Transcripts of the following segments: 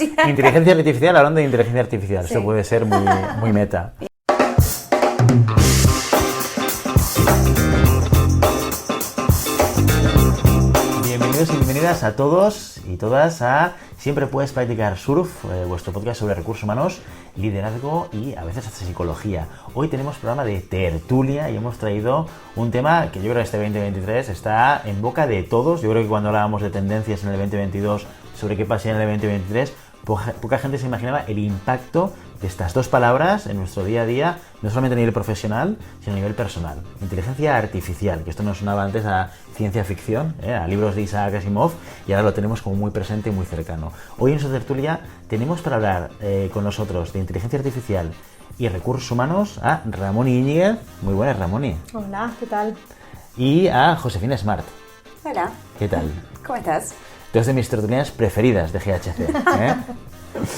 Inteligencia artificial, hablando de inteligencia artificial, sí. Eso puede ser muy meta. Bienvenidos y bienvenidas a todos y todas a Siempre Puedes Practicar Surf, vuestro podcast sobre recursos humanos, liderazgo y a veces hasta psicología. Hoy tenemos programa de tertulia y hemos traído un tema que yo creo que este 2023 está en boca de todos. Yo creo que cuando hablábamos de tendencias en el 2022 sobre qué pasó en el 2023, poca gente se imaginaba el impacto de estas dos palabras en nuestro día a día, no solamente a nivel profesional, sino a nivel personal. Inteligencia artificial, que esto nos sonaba antes a ciencia ficción, a libros de Isaac Asimov, y ahora lo tenemos como muy presente y muy cercano. Hoy en nuestra tertulia tenemos para hablar con nosotros de inteligencia artificial y recursos humanos a Ramón Iñiguez. Muy buenas, Ramón. Hola, ¿qué tal? Y a Josefina Smart. Hola. ¿Qué tal? ¿Cómo estás? Dos de mis tertulianas preferidas de GHC.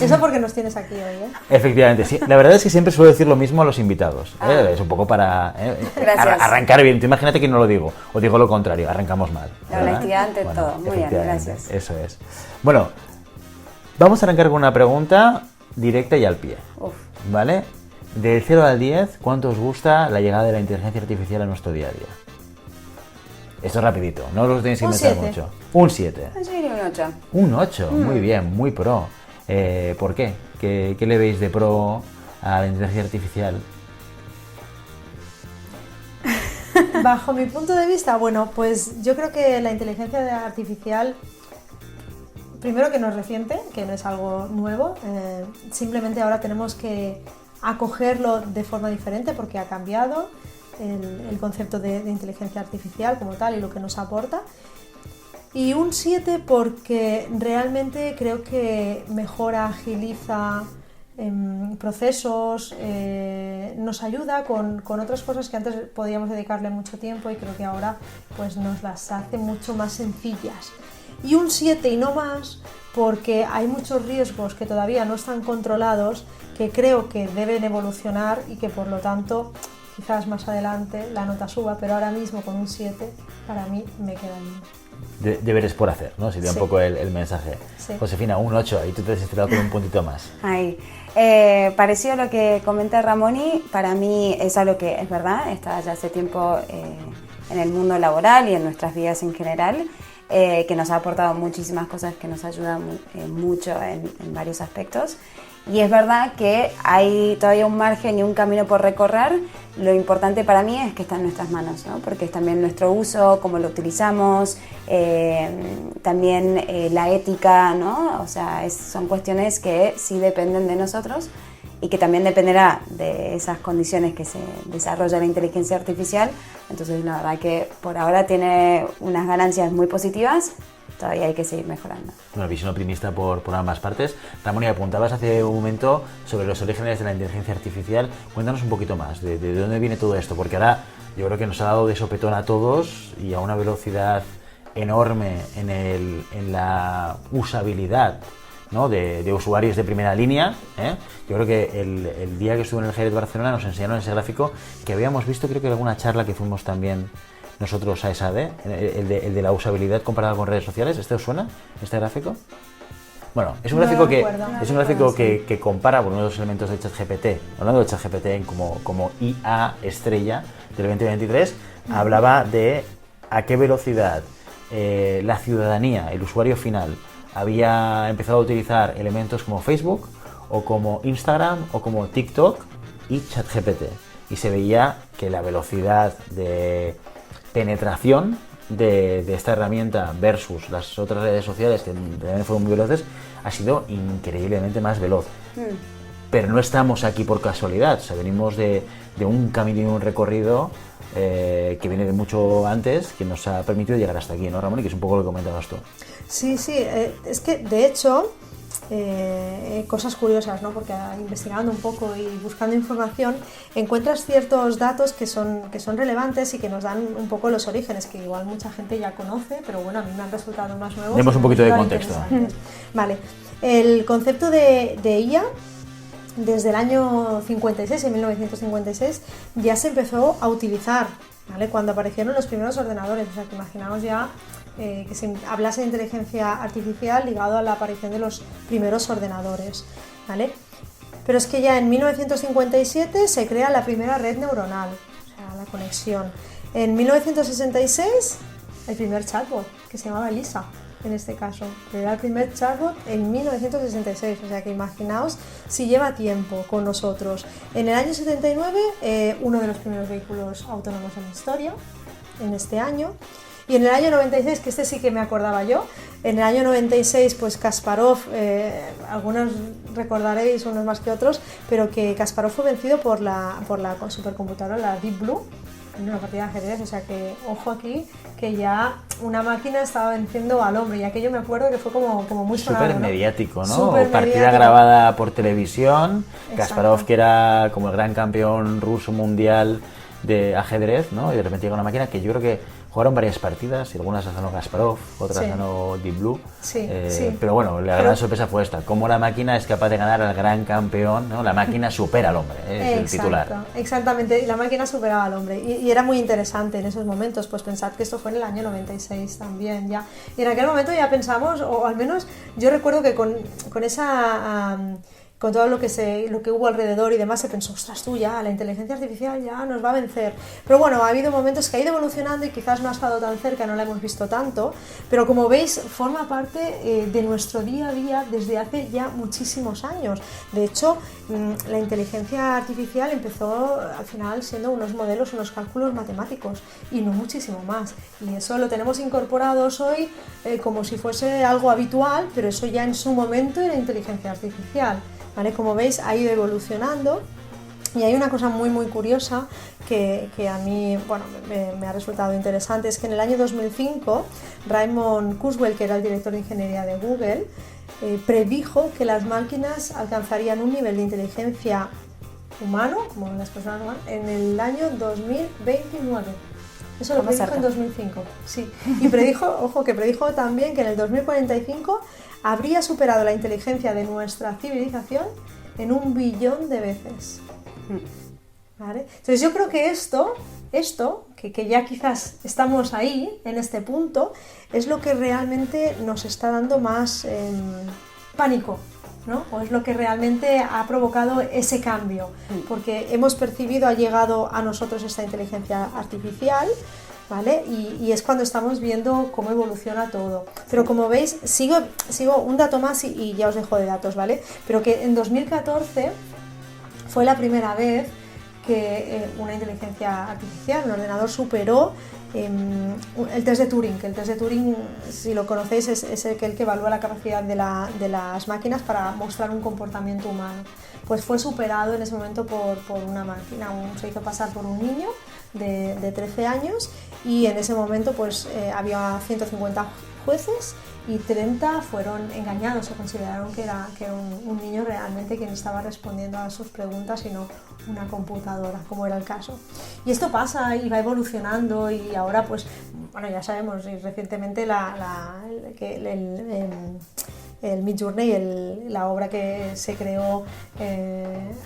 Eso porque nos tienes aquí hoy, Efectivamente, sí. La verdad es que siempre suelo decir lo mismo a los invitados. Es un poco para arrancar bien. Tú imagínate que no lo digo, o digo lo contrario, arrancamos mal. La honestidad ante todo. Muy bien, gracias. Eso es. Bueno, vamos a arrancar con una pregunta directa y al pie. ¿Vale? Del 0 al 10, ¿cuánto os gusta la llegada de la inteligencia artificial a nuestro día a día? Esto es rapidito, no os lo tenéis que inventar mucho. Un 7. Yo diría un 8. Un 8, muy bien, muy pro. ¿Por qué? ¿Qué le veis de pro a la inteligencia artificial? Bajo mi punto de vista, bueno, pues yo creo que la inteligencia artificial, primero que no es reciente, que no es algo nuevo, simplemente ahora tenemos que acogerlo de forma diferente porque ha cambiado el concepto de inteligencia artificial como tal y lo que nos aporta. Y un 7 porque realmente creo que mejora, agiliza procesos, nos ayuda con otras cosas que antes podíamos dedicarle mucho tiempo y creo que ahora pues nos las hace mucho más sencillas. Y un 7 y no más porque hay muchos riesgos que todavía no están controlados que creo que deben evolucionar y que por lo tanto quizás más adelante la nota suba, pero ahora mismo con un 7 para mí me queda bien. Deberes por hacer, ¿no? Sería un poco el mensaje. Sí. Josefina, un 8, ahí tú te has estirado con un puntito más. Ay, parecido a lo que comenta Ramoni, para mí es algo que es verdad, está ya hace tiempo en el mundo laboral y en nuestras vidas en general, que nos ha aportado muchísimas cosas que nos ayudan mucho en varios aspectos. Y es verdad que hay todavía un margen y un camino por recorrer. Lo importante para mí es que está en nuestras manos, ¿no? Porque es también nuestro uso, cómo lo utilizamos, también la ética, ¿no? O sea, son cuestiones que sí dependen de nosotros y que también dependerá de esas condiciones que se desarrolla la inteligencia artificial. Entonces, la verdad que por ahora tiene unas ganancias muy positivas. Todavía hay que seguir mejorando. Una visión optimista por ambas partes. Ramón, apuntabas hace un momento sobre los orígenes de la inteligencia artificial. Cuéntanos un poquito más, de dónde viene todo esto, porque ahora yo creo que nos ha dado de sopetón a todos y a una velocidad enorme en la usabilidad, ¿no? de usuarios de primera línea. Yo creo que el día que estuve en el Jerez de Barcelona nos enseñaron ese gráfico que habíamos visto, creo que en alguna charla que fuimos también nosotros a ESADE, el de la usabilidad comparada con redes sociales. ¿Este os suena, este gráfico? Bueno, es un gráfico que compara uno de los elementos de ChatGPT, hablando de ChatGPT como IA estrella del 2023, hablaba de a qué velocidad la ciudadanía, el usuario final, había empezado a utilizar elementos como Facebook o como Instagram o como TikTok y ChatGPT. Y se veía que la velocidad de penetración de esta herramienta versus las otras redes sociales que también fueron muy veloces ha sido increíblemente más veloz. Pero no estamos aquí por casualidad, o sea, venimos de un camino y un recorrido que viene de mucho antes, que nos ha permitido llegar hasta aquí, ¿no, Ramón? Y que es un poco lo que comentabas tú. Sí, es que de hecho cosas curiosas, ¿no? Porque investigando un poco y buscando información encuentras ciertos datos que son relevantes y que nos dan un poco los orígenes, que igual mucha gente ya conoce, pero bueno, a mí me han resultado más nuevos. Demos un poquito de contexto. Vale, el concepto de IA desde el año 56, en 1956, ya se empezó a utilizar, ¿vale? Cuando aparecieron los primeros ordenadores, o sea que imaginaos ya que se hablase de inteligencia artificial ligado a la aparición de los primeros ordenadores, ¿vale? Pero es que ya en 1957 se crea la primera red neuronal, o sea, la conexión. En 1966 el primer chatbot, que se llamaba Lisa, en este caso, pero era el primer chatbot en 1966, o sea que imaginaos si lleva tiempo con nosotros. En el año 79, uno de los primeros vehículos autónomos en la historia, en este año. Y en el año 96, que este sí que me acordaba yo, en el año 96 pues Kasparov, algunos recordaréis, unos más que otros, pero que Kasparov fue vencido por la supercomputadora, la Deep Blue, en una partida de ajedrez, o sea que ojo aquí, que ya una máquina estaba venciendo al hombre, y aquello me acuerdo que fue como muy sonado, súper ¿no? mediático, ¿no? Súper Partida mediático. grabada por televisión, Exacto. Kasparov, que era como el gran campeón ruso mundial de ajedrez, ¿no? Y de repente llega una máquina que yo creo que jugaron varias partidas, y algunas las ganó Kasparov, otras Sí. ganó Deep Blue. Sí. Pero bueno, la gran sorpresa fue esta, cómo la máquina es capaz de ganar al gran campeón, ¿no? La máquina supera al hombre, es el titular. Exactamente, y la máquina superaba al hombre, y era muy interesante en esos momentos. Pues pensad que esto fue en el año 96 también ya, y en aquel momento ya pensamos, o al menos yo recuerdo que con esa... con todo lo que hubo alrededor y demás, se pensó, ostras, tú ya, la inteligencia artificial ya nos va a vencer. Pero bueno, ha habido momentos que ha ido evolucionando y quizás no ha estado tan cerca, no la hemos visto tanto, pero como veis, forma parte de nuestro día a día desde hace ya muchísimos años. De hecho, la inteligencia artificial empezó al final siendo unos modelos, unos cálculos matemáticos y no muchísimo más. Y eso lo tenemos incorporados hoy como si fuese algo habitual, pero eso ya en su momento era inteligencia artificial. ¿Vale? Como veis, ha ido evolucionando, y hay una cosa muy curiosa que a mí, bueno, me ha resultado interesante, es que en el año 2005 Raymond Kurzweil, que era el director de ingeniería de Google, predijo que las máquinas alcanzarían un nivel de inteligencia humano, como las personas humanas, en el año 2029. Eso lo predijo en 2005, sí. Y predijo, ojo, que predijo también que en el 2045 habría superado la inteligencia de nuestra civilización en 1 billón de veces. ¿Vale? Entonces yo creo que esto que ya quizás estamos ahí, en este punto, es lo que realmente nos está dando más pánico, ¿no? O es lo que realmente ha provocado ese cambio, porque hemos percibido, ha llegado a nosotros esta inteligencia artificial, ¿vale? Y es cuando estamos viendo cómo evoluciona todo. Pero como veis, sigo un dato más y ya os dejo de datos, ¿vale? Pero que en 2014 fue la primera vez que una inteligencia artificial, un ordenador, superó el test de Turing, que el test de Turing, si lo conocéis, es el que evalúa la capacidad de las máquinas para mostrar un comportamiento humano. Pues fue superado en ese momento por una máquina, se hizo pasar por un niño de 13 años, y en ese momento pues había 150 jueces y 30 fueron engañados, se consideraron que era un niño realmente quien estaba respondiendo a sus preguntas y no una computadora, como era el caso. Y esto pasa y va evolucionando, y ahora pues, bueno, ya sabemos, y recientemente el Midjourney, la obra que se creó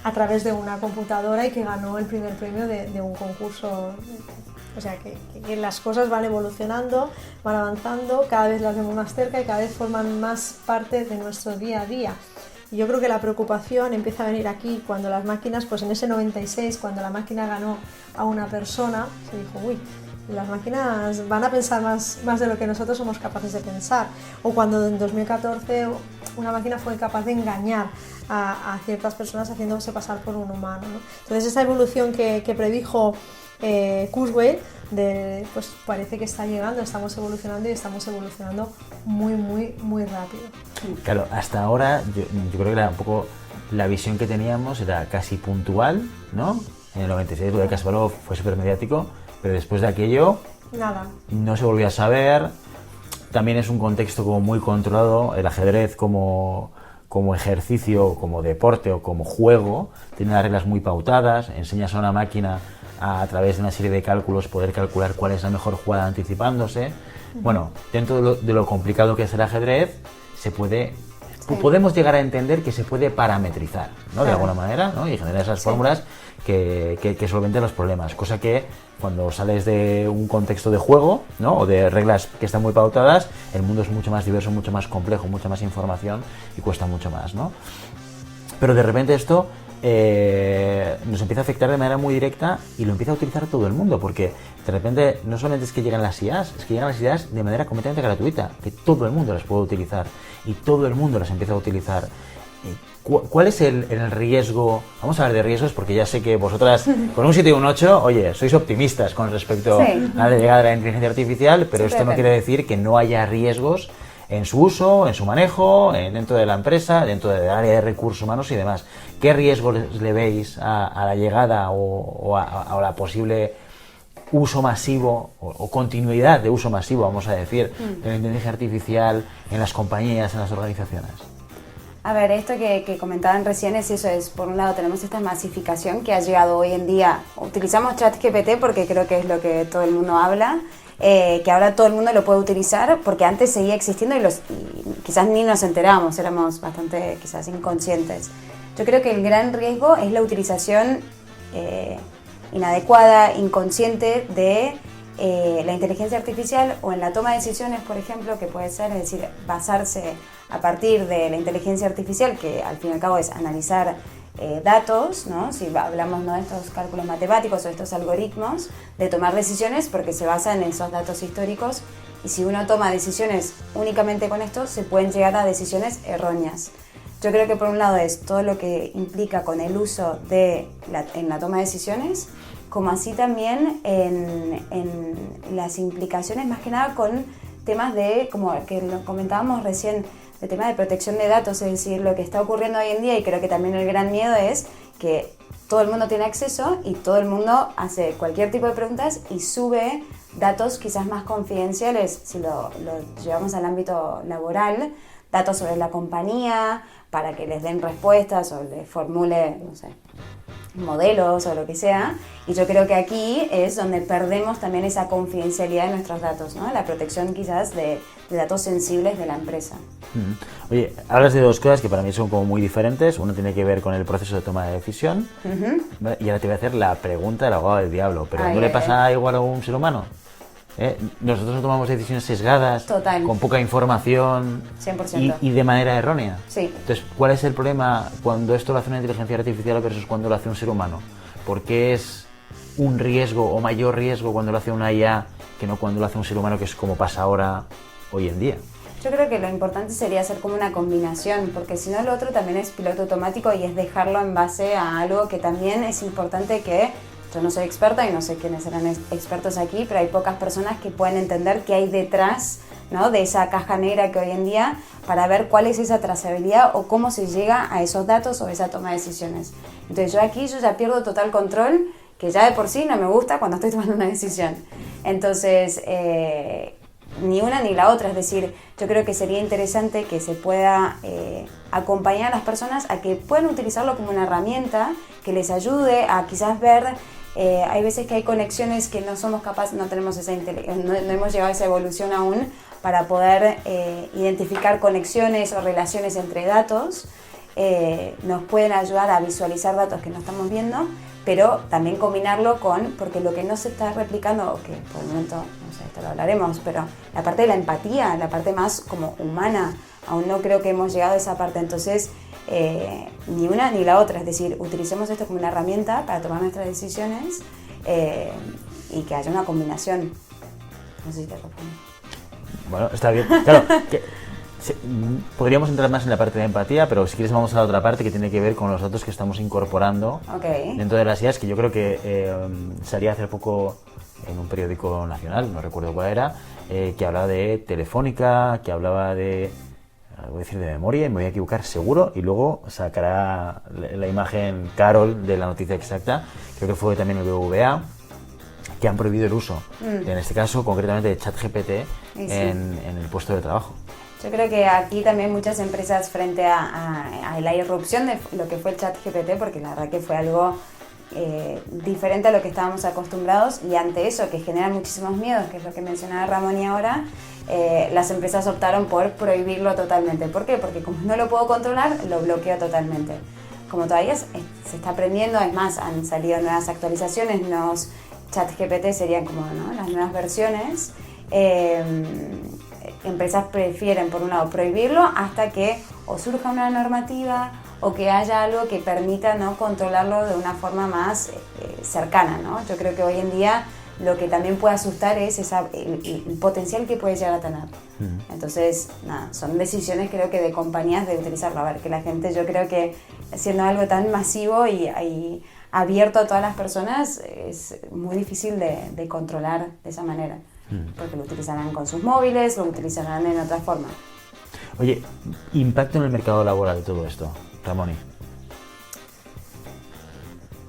a través de una computadora y que ganó el primer premio de un concurso. O sea que las cosas van evolucionando, van avanzando, cada vez las vemos más cerca y cada vez forman más parte de nuestro día a día. Y yo creo que la preocupación empieza a venir aquí cuando las máquinas, pues en ese 96, cuando la máquina ganó a una persona, se dijo, uy, las máquinas van a pensar más de lo que nosotros somos capaces de pensar. O cuando en 2014 una máquina fue capaz de engañar a ciertas personas haciéndose pasar por un humano, ¿no? Entonces esa evolución que predijo Kurzweil, pues parece que está llegando, estamos evolucionando, y estamos evolucionando muy rápido. Claro, hasta ahora yo creo que era un poco la visión que teníamos, era casi puntual, ¿no? En el 96 lo de Kasparov fue súper mediático, pero después de aquello nada, no se volvió a saber. También es un contexto como muy controlado, el ajedrez como ejercicio, como deporte o como juego, tiene las reglas muy pautadas, enseñas a una máquina a través de una serie de cálculos poder calcular cuál es la mejor jugada anticipándose. Bueno, dentro de lo complicado que es el ajedrez, se puede podemos llegar a entender que se puede parametrizar, ¿no? De Claro. alguna manera, ¿no? Y generar esas fórmulas que solventen los problemas, cosa que cuando sales de un contexto de juego, ¿no? O de reglas que están muy pautadas, el mundo es mucho más diverso, mucho más complejo, mucha más información y cuesta mucho más, ¿no? Pero de repente esto nos empieza a afectar de manera muy directa y lo empieza a utilizar todo el mundo, porque de repente no solamente es que llegan las IAs, es que llegan las IAs de manera completamente gratuita, que todo el mundo las puede utilizar y todo el mundo las empieza a utilizar. ¿Cuál es el riesgo? Vamos a hablar de riesgos porque ya sé que vosotras con un 7 y un 8, oye, sois optimistas con respecto a la llegada de la inteligencia artificial, pero esto no quiere decir que no haya riesgos en su uso, en su manejo, dentro de la empresa, dentro del área de recursos humanos y demás. ¿Qué riesgos le veis a la llegada o a la posible uso masivo o continuidad de uso masivo, vamos a decir, de la inteligencia artificial en las compañías, en las organizaciones? A ver, esto que comentaban recién es eso, es por un lado tenemos esta masificación que ha llegado hoy en día, utilizamos ChatGPT porque creo que es lo que todo el mundo habla, que ahora todo el mundo lo puede utilizar porque antes seguía existiendo y quizás ni nos enterábamos, éramos bastante quizás inconscientes. Yo creo que el gran riesgo es la utilización inadecuada, inconsciente de la inteligencia artificial o en la toma de decisiones, por ejemplo, que puede ser, es decir, basarse a partir de la inteligencia artificial, que al fin y al cabo es analizar datos, ¿no? Si hablamos, ¿no?, de estos cálculos matemáticos o estos algoritmos, de tomar decisiones porque se basan en esos datos históricos, y si uno toma decisiones únicamente con esto, se pueden llegar a decisiones erróneas. Yo creo que por un lado es todo lo que implica con el uso en la toma de decisiones, como así también en las implicaciones más que nada con temas de, como que lo comentábamos recién, de tema de protección de datos, es decir, lo que está ocurriendo hoy en día, y creo que también el gran miedo es que todo el mundo tiene acceso y todo el mundo hace cualquier tipo de preguntas y sube datos quizás más confidenciales, si lo llevamos al ámbito laboral, datos sobre la compañía, para que les den respuestas o les formule, no sé, modelos o lo que sea, y yo creo que aquí es donde perdemos también esa confidencialidad de nuestros datos, ¿no? La protección quizás de datos sensibles de la empresa. Oye, hablas de dos cosas que para mí son como muy diferentes. Uno tiene que ver con el proceso de toma de decisión, ¿vale? Y ahora te voy a hacer la pregunta del abogado del diablo, pero ¿no le pasa igual a un ser humano? Nosotros no tomamos decisiones sesgadas, Total. con poca información 100%. y de manera errónea. Sí. Entonces, ¿cuál es el problema cuando esto lo hace una inteligencia artificial versus cuando lo hace un ser humano? ¿Por qué es un riesgo o mayor riesgo cuando lo hace una IA que no cuando lo hace un ser humano, que es como pasa ahora, hoy en día? Yo creo que lo importante sería hacer como una combinación, porque si no lo otro también es piloto automático y es dejarlo en base a algo que también es importante que... Yo no soy experta y no sé quiénes serán expertos aquí, pero hay pocas personas que pueden entender qué hay detrás, ¿no?, de esa caja negra que hoy en día, para ver cuál es esa trazabilidad o cómo se llega a esos datos o esa toma de decisiones. Entonces yo ya pierdo total control, que ya de por sí no me gusta cuando estoy tomando una decisión. Entonces, ni una ni la otra, es decir, yo creo que sería interesante que se pueda acompañar a las personas a que puedan utilizarlo como una herramienta que les ayude a quizás ver. Hay veces que hay conexiones que no somos capaces, no tenemos no hemos llegado a esa evolución aún para poder identificar conexiones o relaciones entre datos. Nos pueden ayudar a visualizar datos que no estamos viendo, pero también combinarlo porque lo que no se está replicando, o que por el momento, no sé, esto lo hablaremos, pero la parte de la empatía, la parte más como humana, aún no creo que hemos llegado a esa parte. Entonces, ni una ni la otra, es decir, utilicemos esto como una herramienta para tomar nuestras decisiones y que haya una combinación. No sé si te respondo. Bueno, está bien. Claro, podríamos entrar más en la parte de empatía, pero si quieres vamos a la otra parte que tiene que ver con los datos que estamos incorporando dentro de las IAs, que yo creo que salía hace poco en un periódico nacional, no recuerdo cuál era, que hablaba de Telefónica, que hablaba de... voy a decir de memoria y me voy a equivocar seguro, y luego sacará la imagen Carol de la noticia exacta, creo que fue también el BBVA, que han prohibido el uso, en este caso concretamente de ChatGPT en el puesto de trabajo. Yo creo que aquí también muchas empresas frente a la irrupción de lo que fue el ChatGPT, porque la verdad que fue algo diferente a lo que estábamos acostumbrados, y ante eso que genera muchísimos miedos, que es lo que mencionaba Ramón y ahora, las empresas optaron por prohibirlo totalmente. ¿Por qué? Porque como no lo puedo controlar, lo bloqueo totalmente. Como todavía se está aprendiendo, es más, han salido nuevas actualizaciones, nuevos ChatGPT serían como, ¿no?, las nuevas versiones. Empresas prefieren, por un lado, prohibirlo hasta que o surja una normativa o que haya algo que permita, ¿no?, controlarlo de una forma más cercana, ¿no? Yo creo que hoy en día lo que también puede asustar es el potencial que puede llegar a tener. Entonces, nada, son decisiones creo que de compañías de utilizarlo. A ver, que la gente, yo creo que siendo algo tan masivo y abierto a todas las personas, es muy difícil de controlar de esa manera. Porque lo utilizarán con sus móviles, lo utilizarán en otra forma. Oye, impacto en el mercado laboral de todo esto, Ramoni.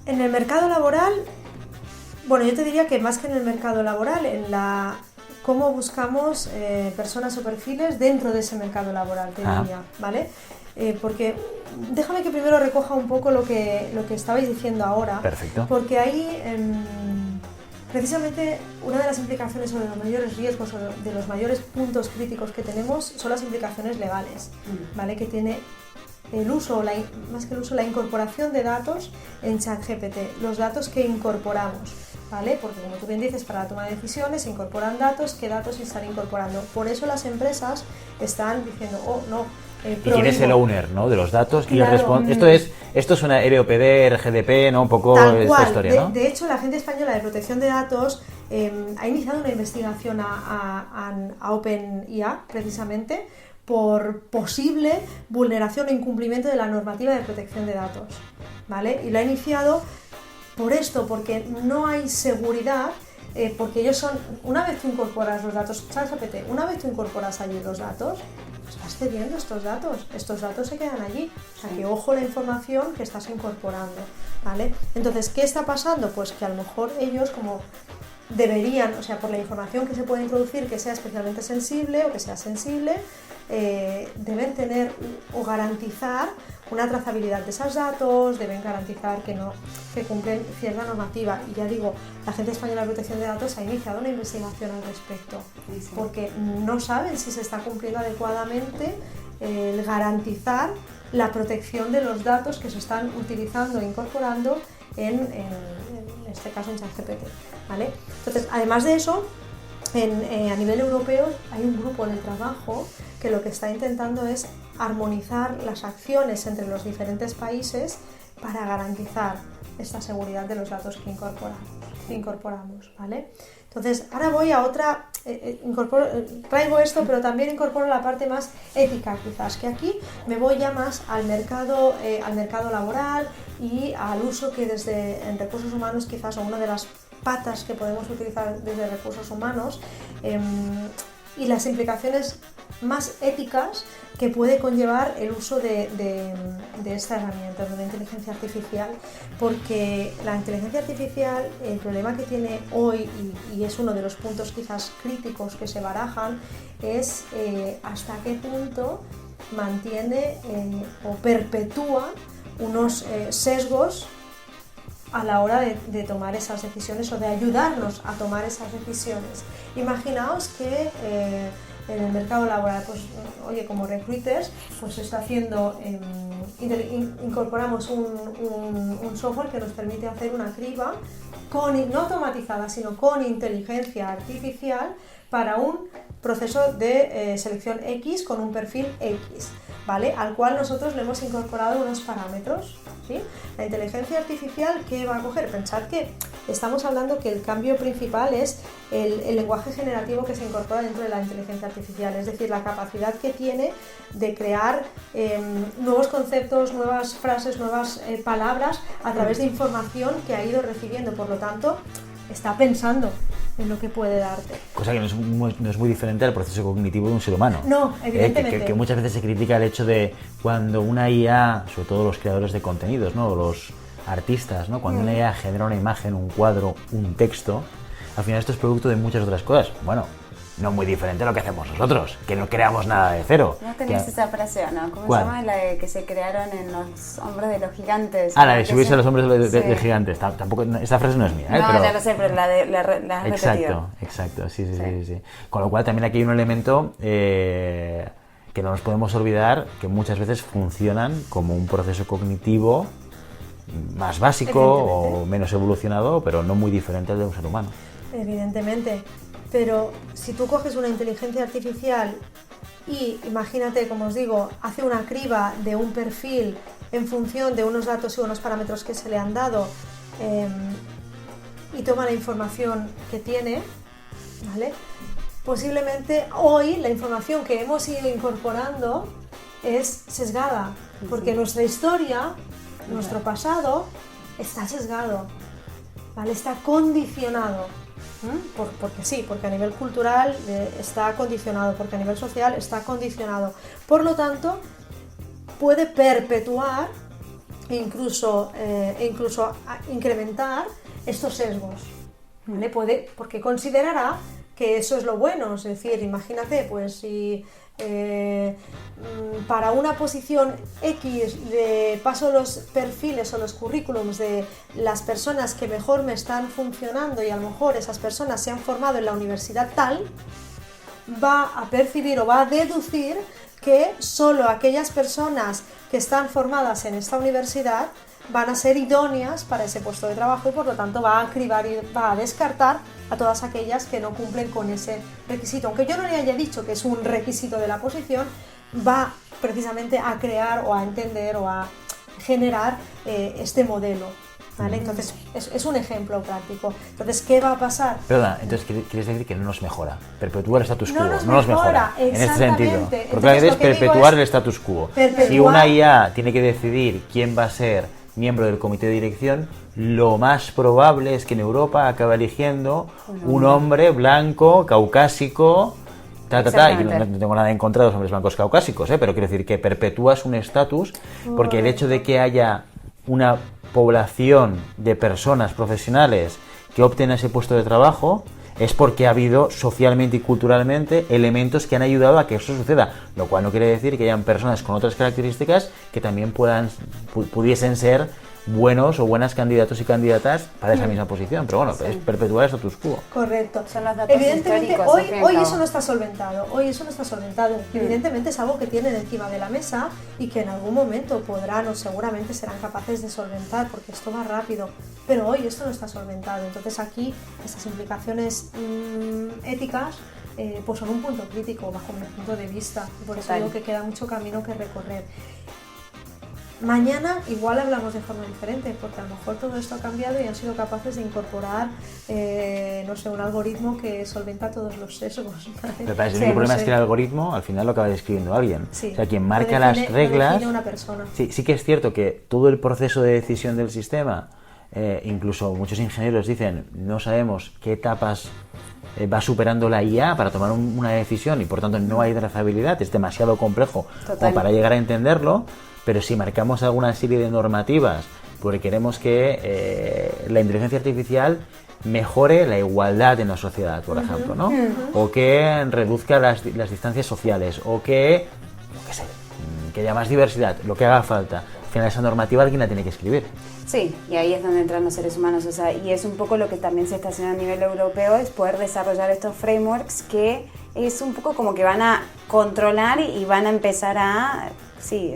En el mercado laboral, bueno, yo te diría que más que en el mercado laboral, en cómo buscamos personas o perfiles dentro de ese mercado laboral, te diría, ¿vale? Porque déjame que primero recoja un poco lo que estabais diciendo ahora. Perfecto. Porque ahí, precisamente, una de las implicaciones o de los mayores riesgos o de los mayores puntos críticos que tenemos son las implicaciones legales, ¿vale? Que tiene el uso, más que el uso, la incorporación de datos en ChatGPT, los datos que incorporamos, ¿vale? Porque como tú bien dices, para la toma de decisiones se incorporan datos, ¿qué datos se están incorporando? Por eso las empresas están diciendo, oh, no, ¿Y quién es el owner, ¿no?, de los datos? Claro, Esto es una ROPD, RGDP, ¿no? Un poco tal cual. Esta historia, ¿no? De hecho, la Agencia Española de Protección de Datos ha iniciado una investigación a OpenIA, precisamente, por posible vulneración o incumplimiento de la normativa de protección de datos, ¿vale? Y lo ha iniciado por esto, porque no hay seguridad, porque ellos son, una vez tú incorporas los datos, ChatGPT, una vez tú incorporas allí los datos, estás cediendo estos datos se quedan allí, o sea que ojo la información que estás incorporando, ¿vale? Entonces, ¿qué está pasando? Pues que a lo mejor ellos, como deberían, o sea, por la información que se puede introducir, que sea especialmente sensible o que sea sensible, deben tener o garantizar una trazabilidad de esos datos, deben garantizar que cumplen cierta normativa. Y ya digo, la Agencia Española de Protección de Datos ha iniciado una investigación al respecto, porque no saben si se está cumpliendo adecuadamente el garantizar la protección de los datos que se están utilizando e incorporando en este caso en ChatGPT, ¿vale? Entonces, además de eso, a nivel europeo hay un grupo de trabajo que lo que está intentando es armonizar las acciones entre los diferentes países para garantizar esta seguridad de los datos que incorporamos, ¿vale? Entonces, ahora voy a otra, traigo esto, pero también incorporo la parte más ética quizás, que aquí me voy ya más al mercado laboral y al uso que en recursos humanos quizás, o una de las patas que podemos utilizar desde recursos humanos, y las implicaciones más éticas que puede conllevar el uso de esta herramienta, de la inteligencia artificial, porque la inteligencia artificial, el problema que tiene hoy, y es uno de los puntos quizás críticos que se barajan, es hasta qué punto mantiene o perpetúa unos sesgos a la hora de tomar esas decisiones o de ayudarnos a tomar esas decisiones. Imaginaos que en el mercado laboral, pues, oye, como recruiters, pues se está haciendo, incorporamos un software que nos permite hacer una criba no automatizada, sino con inteligencia artificial para un proceso de selección X con un perfil X, ¿vale? Al cual nosotros le hemos incorporado unos parámetros, ¿sí? La inteligencia artificial, ¿qué va a coger? Pensad que estamos hablando que el cambio principal es el lenguaje generativo que se incorpora dentro de la inteligencia artificial, es decir, la capacidad que tiene de crear nuevos conceptos, nuevas frases, nuevas palabras a través de información que ha ido recibiendo. Por lo tanto, está pensando en lo que puede darte. Cosa que no es muy diferente al proceso cognitivo de un ser humano. No, evidentemente. Que muchas veces se critica el hecho de cuando una IA, sobre todo los creadores de contenidos, ¿no?, los artistas, ¿no?, cuando una IA genera una imagen, un cuadro, un texto, al final esto es producto de muchas otras cosas. Bueno, no muy diferente a lo que hacemos nosotros, que no creamos nada de cero. ¿No tenés esa frase, no? ¿Cómo ¿Cuál? se llama? La de que se crearon en los hombros de los gigantes. Ah, la de Que subirse a los hombros sí. de gigantes. Tampoco, esta frase no es mía, ¿eh? No, Pero... ya lo sé, pero la has repetido. Exacto, sí. Con lo cual también aquí hay un elemento que no nos podemos olvidar, que muchas veces funcionan como un proceso cognitivo más básico o menos evolucionado, pero no muy diferente al de un ser humano. Evidentemente, pero si tú coges una inteligencia artificial y imagínate, como os digo, hace una criba de un perfil en función de unos datos y unos parámetros que se le han dado y toma la información que tiene, ¿vale? Posiblemente hoy la información que hemos ido incorporando es sesgada, porque nuestra historia, nuestro pasado está sesgado, ¿vale? Está condicionado. Porque sí, porque a nivel cultural está condicionado, porque a nivel social está condicionado. Por lo tanto, puede perpetuar e incluso incrementar estos sesgos, ¿vale? Porque considerará que eso es lo bueno. Es decir, imagínate, pues si para una posición X le paso los perfiles o los currículums de las personas que mejor me están funcionando y a lo mejor esas personas se han formado en la universidad tal, va a percibir o va a deducir que solo aquellas personas que están formadas en esta universidad van a ser idóneas para ese puesto de trabajo y por lo tanto va a cribar y va a descartar a todas aquellas que no cumplen con ese requisito. Aunque yo no le haya dicho que es un requisito de la posición, va precisamente a crear o a entender o a generar este modelo, ¿vale? Entonces es un ejemplo práctico. Entonces, ¿qué va a pasar? Perdona, entonces quieres decir que no nos mejora, perpetuar el status quo, No nos mejora, en este sentido. exactamente. Porque la idea es Entonces, lo que digo perpetuar es el status quo. perpetuar- Si una IA tiene que decidir quién va a ser miembro del comité de dirección, lo más probable es que en Europa acabe eligiendo un hombre blanco, caucásico, y Exactamente. no tengo nada en contra de los hombres blancos caucásicos, pero quiero decir que perpetúas un estatus, porque el hecho de que haya una población de personas profesionales que opten a ese puesto de trabajo es porque ha habido socialmente y culturalmente elementos que han ayudado a que eso suceda, lo cual no quiere decir que hayan personas con otras características que también pudiesen ser buenos o buenas candidatos y candidatas para esa misma posición, pero bueno, es perpetuar el status quo. Correcto. Son los datos Evidentemente, históricos, hoy al fin y al eso cabo. no está solventado. Evidentemente es algo que tienen encima de la mesa y que en algún momento podrán o seguramente serán capaces de solventar, porque esto va rápido. Pero hoy esto no está solventado. Entonces aquí esas implicaciones éticas pues son un punto crítico bajo mi punto de vista. Por eso Total. digo que queda mucho camino que recorrer. Mañana igual hablamos de forma diferente, porque a lo mejor todo esto ha cambiado y han sido capaces de incorporar, no sé, un algoritmo que solventa todos los sesgos, ¿vale? Me parece Sí, que el problema no es sé. que el algoritmo al final lo acaba describiendo alguien. Sí. O sea, quien Lo marca define- las lo reglas. define una persona. Sí que es cierto que todo el proceso de decisión del sistema, incluso muchos ingenieros dicen, no sabemos qué etapas va superando la IA para tomar una decisión y por tanto no hay trazabilidad, es demasiado complejo Total. como para llegar a entenderlo, pero si marcamos alguna serie de normativas porque queremos que la inteligencia artificial mejore la igualdad en la sociedad, por ejemplo, ¿no? O que reduzca las distancias sociales, o que, yo qué sé, que haya más diversidad, lo que haga falta. Al final esa normativa alguien la tiene que escribir. Sí, y ahí es donde entran los seres humanos, o sea, y es un poco lo que también se está haciendo a nivel europeo, es poder desarrollar estos frameworks que es un poco como que van a controlar y van a empezar a, sí,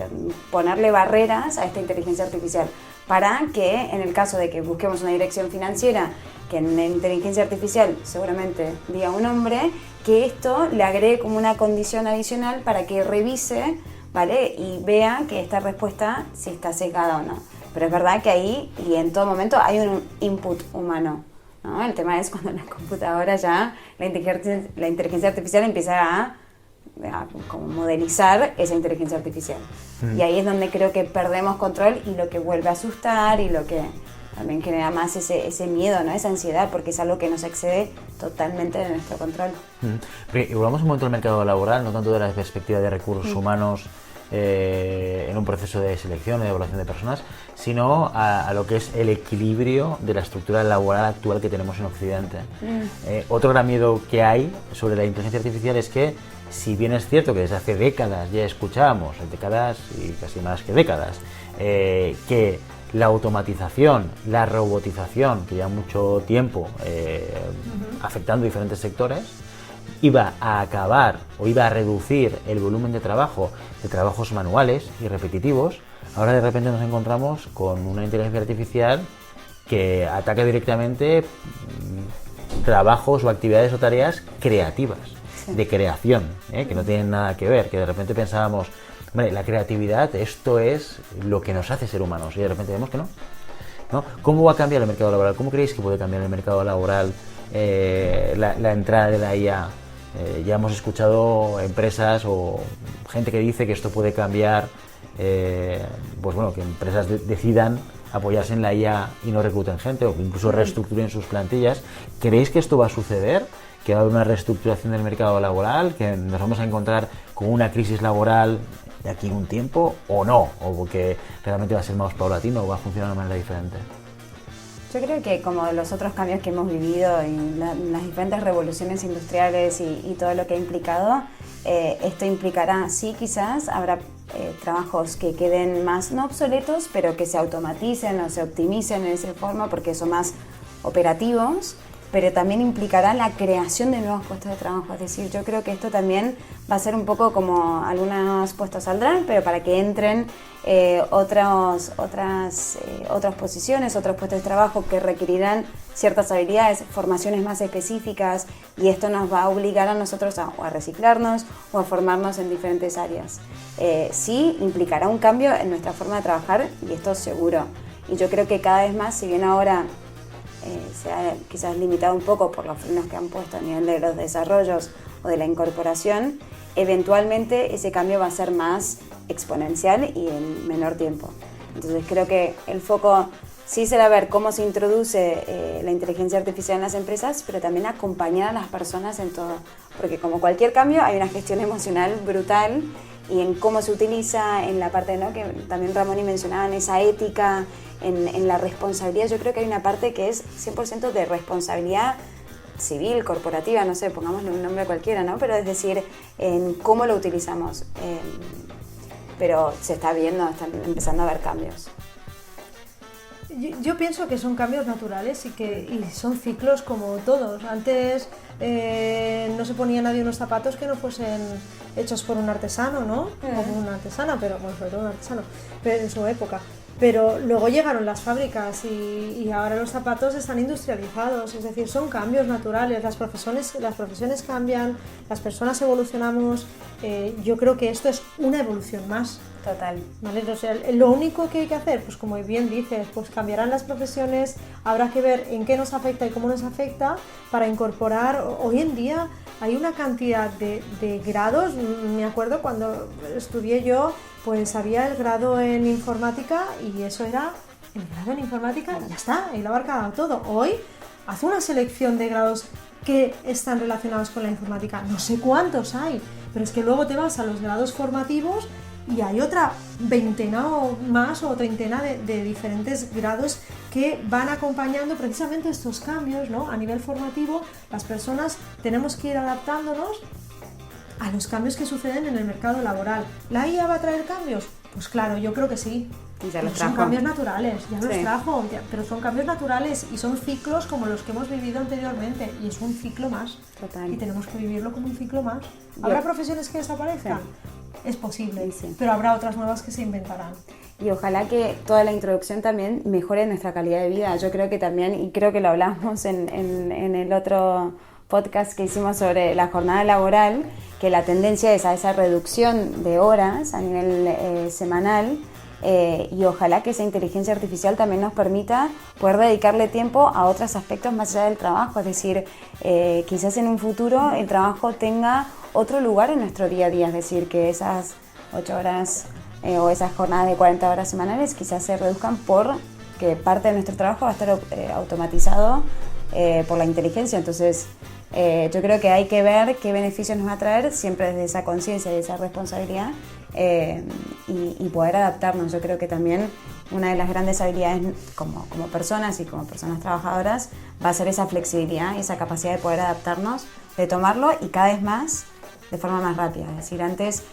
ponerle barreras a esta inteligencia artificial, para que en el caso de que busquemos una dirección financiera, que en la inteligencia artificial seguramente diga un hombre, que esto le agregue como una condición adicional para que revise, ¿vale? Y vea que esta respuesta si está sesgada o no. Pero es verdad que ahí y en todo momento hay un input humano, ¿no? El tema es cuando en la computadora ya la inteligencia artificial empieza a como modelizar esa inteligencia artificial. Y ahí es donde creo que perdemos control y lo que vuelve a asustar y lo que también genera más ese miedo, ¿no? Esa ansiedad, porque es algo que nos excede totalmente de nuestro control. Pero, y volvamos un momento al mercado laboral, no tanto de la perspectiva de recursos humanos en un proceso de selección, de evaluación de personas, sino a lo que es el equilibrio de la estructura laboral actual que tenemos en Occidente. Otro gran miedo que hay sobre la inteligencia artificial es que, si bien es cierto que desde hace décadas ya escuchábamos, décadas y casi más que décadas, que la automatización, la robotización, que lleva mucho tiempo afectando diferentes sectores, iba a acabar o iba a reducir el volumen de trabajo de trabajos manuales y repetitivos, ahora de repente nos encontramos con una inteligencia artificial que ataca directamente trabajos o actividades o tareas creativas, de creación, que no tienen nada que ver, que de repente pensábamos, hombre, la creatividad, esto es lo que nos hace ser humanos, y de repente vemos que no. ¿Cómo va a cambiar el mercado laboral? ¿Cómo creéis que puede cambiar el mercado laboral la entrada de la IA? Ya hemos escuchado empresas o gente que dice que esto puede cambiar, pues bueno, que empresas decidan apoyarse en la IA y no recluten gente, o que incluso reestructuren sus plantillas. ¿Creéis que esto va a suceder? ¿Que va a haber una reestructuración del mercado laboral? ¿Que nos vamos a encontrar con una crisis laboral de aquí a un tiempo? ¿O no? ¿O que realmente va a ser más paulatino o va a funcionar de una manera diferente? Yo creo que como los otros cambios que hemos vivido en las diferentes revoluciones industriales y todo lo que ha implicado, esto implicará, sí, quizás habrá trabajos que queden más, no obsoletos, pero que se automaticen o se optimicen de esa forma porque son más operativos, pero también implicará la creación de nuevos puestos de trabajo. Es decir, yo creo que esto también va a ser un poco como algunos puestos saldrán, pero para que entren otras posiciones, otros puestos de trabajo que requerirán ciertas habilidades, formaciones más específicas, y esto nos va a obligar a nosotros a reciclarnos o a formarnos en diferentes áreas. Sí, implicará un cambio en nuestra forma de trabajar, y esto seguro. Y yo creo que cada vez más, si bien ahora se ha quizás limitado un poco por los frenos que han puesto a nivel de los desarrollos o de la incorporación, eventualmente ese cambio va a ser más exponencial y en menor tiempo. Entonces creo que el foco sí será ver cómo se introduce la inteligencia artificial en las empresas, pero también acompañar a las personas en todo, porque como cualquier cambio hay una gestión emocional brutal, y en cómo se utiliza, en la parte, ¿no?, que también Ramón mencionaba, en esa ética, en la responsabilidad. Yo creo que hay una parte que es 100% de responsabilidad civil, corporativa, no sé, pongámosle un nombre cualquiera, ¿no? Pero es decir, en cómo lo utilizamos. Pero se está viendo, están empezando a haber cambios. Yo pienso que son cambios naturales y son ciclos como todos. Antes no se ponía nadie unos zapatos que no fuesen hechos por un artesano, ¿no? O por una artesana, pero bueno, sobre todo un artesano, pero en su época. Pero luego llegaron las fábricas y ahora los zapatos están industrializados, es decir, son cambios naturales, las profesiones cambian, las personas evolucionamos. Yo creo que esto es una evolución más. Total. ¿Vale? O sea, lo único que hay que hacer, pues como bien dices, pues cambiarán las profesiones, habrá que ver en qué nos afecta y cómo nos afecta para incorporar. Hoy en día hay una cantidad de grados. Me acuerdo cuando estudié yo, pues había el grado en informática y eso era el grado en informática y ya está, y lo abarcaba todo. Hoy hace una selección de grados que están relacionados con la informática, no sé cuántos hay, pero es que luego te vas a los grados formativos y hay otra veintena o más o treintena de diferentes grados que van acompañando precisamente estos cambios, ¿no? A nivel formativo, las personas tenemos que ir adaptándonos a los cambios que suceden en el mercado laboral. ¿La IA va a traer cambios? Pues claro, yo creo que sí. Y ya los trajo. Son cambios naturales, ya los trajo, pero son cambios naturales y son ciclos como los que hemos vivido anteriormente, y es un ciclo más. Total. Y tenemos que vivirlo como un ciclo más. ¿Habrá profesiones que desaparezcan? Es posible, sí, pero habrá otras nuevas que se inventarán. Y ojalá que toda la introducción también mejore nuestra calidad de vida. Yo creo que también, y creo que lo hablamos en el otro podcast que hicimos sobre la jornada laboral, que la tendencia es a esa reducción de horas a nivel semanal, y ojalá que esa inteligencia artificial también nos permita poder dedicarle tiempo a otros aspectos más allá del trabajo. Es decir, quizás en un futuro el trabajo tenga otro lugar en nuestro día a día, es decir, que esas 8 horas o esas jornadas de 40 horas semanales quizás se reduzcan porque parte de nuestro trabajo va a estar automatizado por la inteligencia. Entonces yo creo que hay que ver qué beneficios nos va a traer siempre desde esa conciencia y esa responsabilidad, y poder adaptarnos. Yo creo que también una de las grandes habilidades como personas y como personas trabajadoras va a ser esa flexibilidad y esa capacidad de poder adaptarnos, de tomarlo y cada vez más de forma más rápida. Es decir, antes,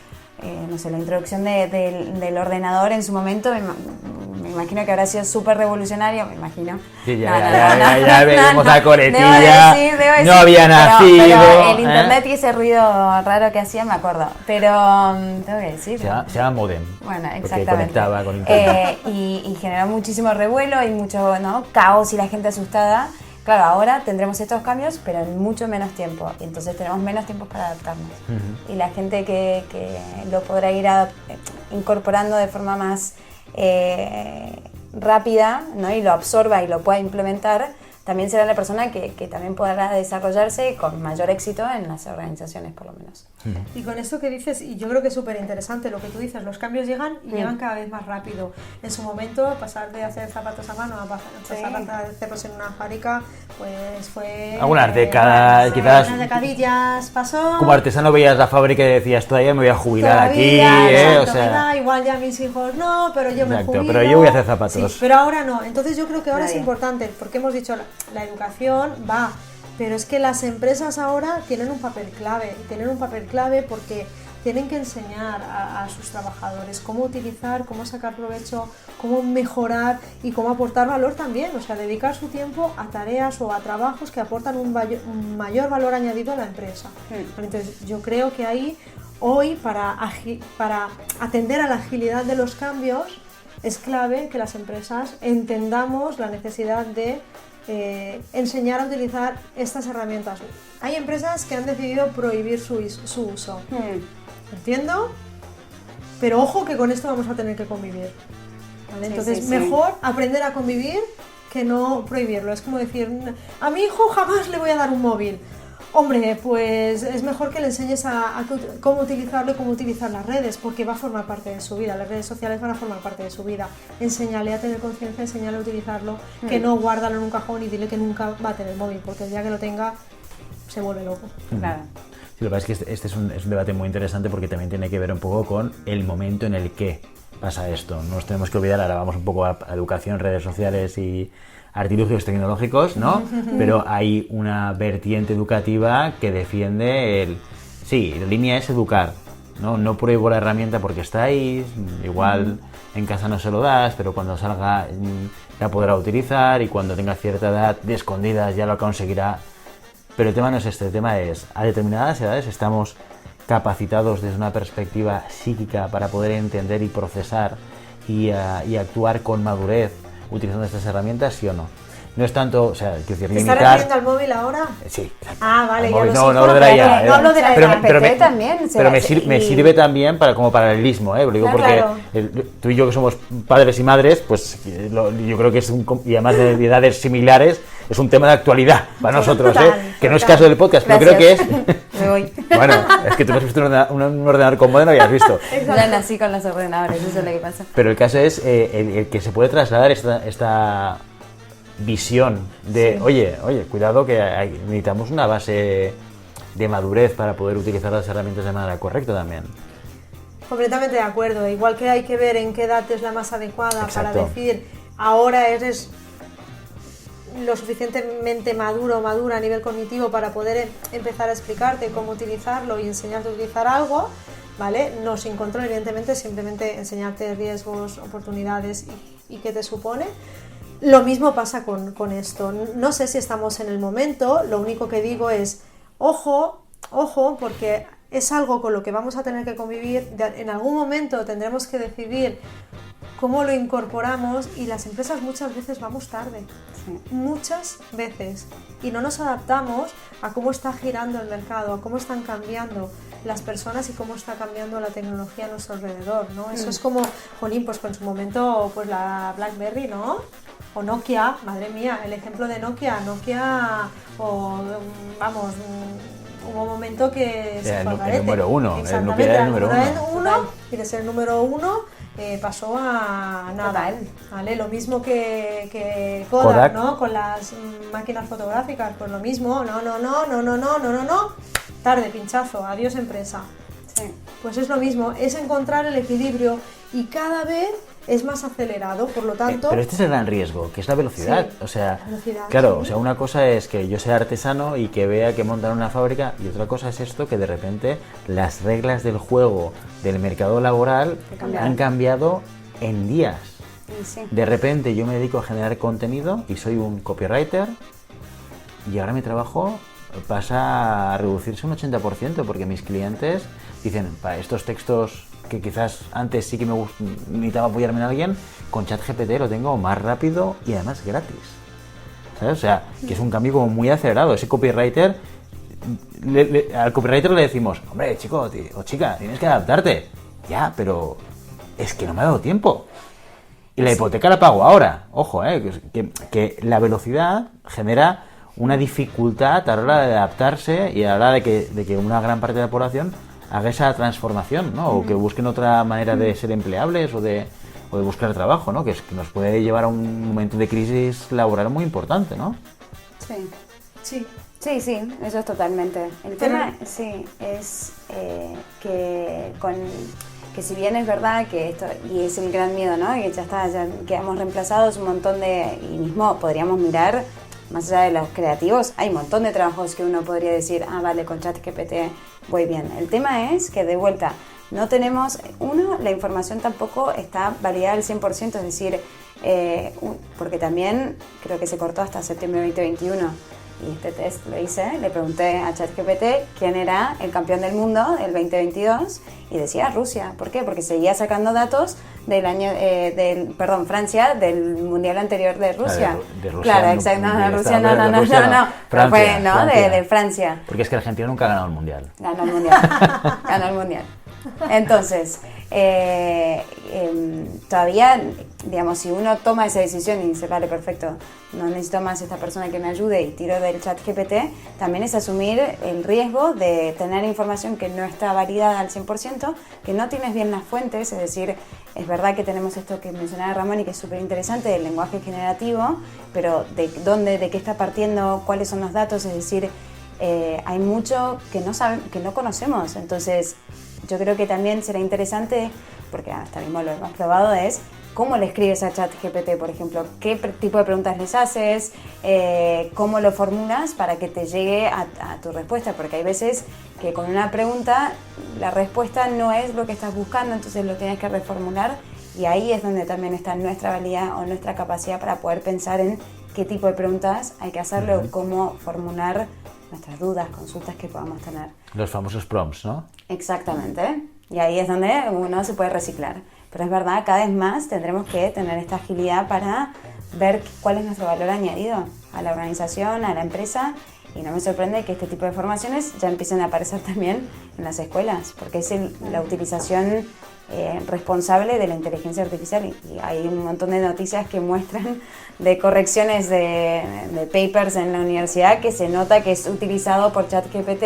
no sé, la introducción del ordenador en su momento, me imagino que habrá sido súper revolucionario, me imagino. Sí, ya vemos la coletilla, debo decir, no había nacido. Pero el internet y ese ruido raro que hacía, me acuerdo. Pero, tengo que decir. Se llama modem. Bueno, porque exactamente. Conectaba con internet. Y generó muchísimo revuelo y mucho, ¿no?, caos y la gente asustada. Claro, ahora tendremos estos cambios, pero en mucho menos tiempo. Y entonces tenemos menos tiempo para adaptarnos. Y la gente que lo podrá ir incorporando de forma más rápida, ¿no?, y lo absorba y lo pueda implementar, también será la persona que también podrá desarrollarse con mayor éxito en las organizaciones, por lo menos. Y con esto que dices, y yo creo que es súper interesante lo que tú dices, los cambios llegan y llegan cada vez más rápido. En su momento, pasar de hacer zapatos a mano a pasar a hacerlos en una fábrica, pues fue... Algunas décadas, quizás... Unas decadillas, pasó... Como artesano veías la fábrica y decías, todavía me voy a jubilar todavía, aquí, exacto, o sea... me da igual ya mis hijos no, pero yo me jubilo. Pero yo voy a hacer zapatos. Sí, pero ahora no. Entonces yo creo que ahora Nadie. es importante, porque hemos dicho, la educación va... Pero es que las empresas ahora tienen un papel clave, porque tienen que enseñar a sus trabajadores cómo utilizar, cómo sacar provecho, cómo mejorar y cómo aportar valor también, o sea, dedicar su tiempo a tareas o a trabajos que aportan un mayor valor añadido a la empresa. Entonces yo creo que ahí, hoy, para atender a la agilidad de los cambios, es clave que las empresas entendamos la necesidad de enseñar a utilizar estas herramientas. Hay empresas que han decidido prohibir su uso. Entiendo, pero ojo que con esto vamos a tener que convivir, ¿vale? Entonces mejor aprender a convivir que no prohibirlo. Es como decir, a mi hijo jamás le voy a dar un móvil. Hombre, pues es mejor que le enseñes a cómo utilizarlo y cómo utilizar las redes, porque va a formar parte de su vida, las redes sociales van a formar parte de su vida. Enséñale a tener conciencia, enséñale a utilizarlo, que no guárdalo en un cajón y dile que nunca va a tener móvil, porque el día que lo tenga se vuelve loco. Claro. Sí, lo que pasa es que este es un debate muy interesante porque también tiene que ver un poco con el momento en el que pasa esto. No nos tenemos que olvidar, ahora vamos un poco a educación, redes sociales y artilugios tecnológicos, ¿no? Pero hay una vertiente educativa que defiende la línea es educar, ¿no? No pruebo la herramienta porque está ahí, igual en casa no se lo das, pero cuando salga la podrá utilizar y cuando tenga cierta edad, de escondidas ya lo conseguirá. Pero el tema no es este, el tema es, a determinadas edades estamos capacitados desde una perspectiva psíquica para poder entender y procesar y actuar con madurez utilizando estas herramientas, ¿sí o no? No es tanto, o sea, quiero decir, limitar... ¿Estás refiriendo al móvil ahora? Sí. Ah, vale, móvil, ya lo sé. no hablo de la IA, no hablo de la IA, pero también. Pero me sirve también como paralelismo, lo digo porque tú y yo que somos padres y madres, pues yo creo que es y además de edades similares, es un tema de actualidad para nosotros, que no es caso del podcast, pero creo que es... Me voy. Bueno, es que tú no has visto un ordenador con modelo y has visto. Ya nací con los ordenadores, eso es lo que pasa. Pero el caso es el que se puede trasladar esta visión de, oye, cuidado que necesitamos una base de madurez para poder utilizar las herramientas de manera correcta también. Completamente de acuerdo, igual que hay que ver en qué edad es la más adecuada. Exacto. Para decir, ahora eres lo suficientemente madura a nivel cognitivo para poder empezar a explicarte cómo utilizarlo y enseñarte a utilizar algo, ¿vale? No sin control, evidentemente, simplemente enseñarte riesgos, oportunidades y qué te supone. Lo mismo pasa con esto. No sé si estamos en el momento, lo único que digo es, ojo, porque es algo con lo que vamos a tener que convivir. En algún momento tendremos que decidir cómo lo incorporamos y las empresas muchas veces vamos tarde, muchas veces, y no nos adaptamos a cómo está girando el mercado, a cómo están cambiando las personas y cómo está cambiando la tecnología a nuestro alrededor, ¿no? Eso es como, jolín, pues con su momento, pues la BlackBerry, ¿no? O Nokia, madre mía, el ejemplo de Nokia, o vamos, hubo un momento que se fue al garete. El número uno, exactamente, Nokia era el número uno. Y de ser el número uno pasó a nada, ¿vale? Lo mismo que Kodak, ¿no? Con las máquinas fotográficas, pues lo mismo, no, tarde, pinchazo, adiós empresa. Sí. Pues es lo mismo, es encontrar el equilibrio y cada vez es más acelerado, por lo tanto... Pero este es el gran riesgo, que es la velocidad. Sí, o sea, velocidad, claro, sí. o sea, una cosa es que yo sea artesano y que vea que montan una fábrica, y otra cosa es esto, que de repente las reglas del juego del mercado laboral han cambiado en días. Y sí. De repente yo me dedico a generar contenido y soy un copywriter y ahora mi trabajo pasa a reducirse un 80% porque mis clientes dicen, para estos textos que quizás antes sí que necesitaba apoyarme en alguien, con ChatGPT lo tengo más rápido y además gratis. ¿Sabes? O sea, que es un cambio como muy acelerado. Ese copywriter, al copywriter le decimos, hombre, chico o chica, tienes que adaptarte. Ya, pero es que no me ha dado tiempo. Y la hipoteca la pago ahora. Ojo, que la velocidad genera una dificultad a la hora de adaptarse y a la hora de que una gran parte de la población haga esa transformación, ¿no? O que busquen otra manera de ser empleables o de buscar trabajo, ¿no? Que nos puede llevar a un momento de crisis laboral muy importante, ¿no? Sí. Sí. Sí, sí, eso es totalmente. El tema, sí, es que si bien es verdad que esto, y es el gran miedo, ¿no? Que ya quedamos reemplazados un montón y mismo podríamos mirar, más allá de los creativos, hay un montón de trabajos que uno podría decir, vale, con ChatGPT voy bien. El tema es que de vuelta, no tenemos, la información tampoco está validada al 100%, es decir, porque también creo que se cortó hasta septiembre de 2021. Y este test lo hice, le pregunté a ChatGPT quién era el campeón del mundo del 2022 y decía Rusia. ¿Por qué? Porque seguía sacando datos del año, Francia, del mundial anterior de Rusia. De Rusia. Claro, exacto. No, Rusia no. Francia. De Francia. Porque es que Argentina nunca ha ganado el mundial. Ganó el mundial. Entonces, todavía, digamos, si uno toma esa decisión y dice, vale, perfecto, no necesito más esta persona que me ayude y tiro del ChatGPT, también es asumir el riesgo de tener información que no está validada al 100%, que no tienes bien las fuentes, es decir, es verdad que tenemos esto que mencionaba Ramón y que es súper interesante, del lenguaje generativo, pero de qué está partiendo, cuáles son los datos, es decir, hay mucho que no conocemos, entonces yo creo que también será interesante, porque hasta mismo lo hemos probado, es cómo le escribes a ChatGPT, por ejemplo, qué tipo de preguntas les haces, cómo lo formulas para que te llegue a tu respuesta, porque hay veces que con una pregunta la respuesta no es lo que estás buscando, entonces lo tienes que reformular y ahí es donde también está nuestra habilidad o nuestra capacidad para poder pensar en qué tipo de preguntas hay que hacerle o cómo formular nuestras dudas, consultas que podamos tener. Los famosos prompts, ¿no? Exactamente. Y ahí es donde uno se puede reciclar. Pero es verdad, cada vez más tendremos que tener esta agilidad para ver cuál es nuestro valor añadido a la organización, a la empresa. Y no me sorprende que este tipo de formaciones ya empiecen a aparecer también en las escuelas, porque es la utilización responsable de la inteligencia artificial y hay un montón de noticias que muestran de correcciones de papers en la universidad que se nota que es utilizado por ChatGPT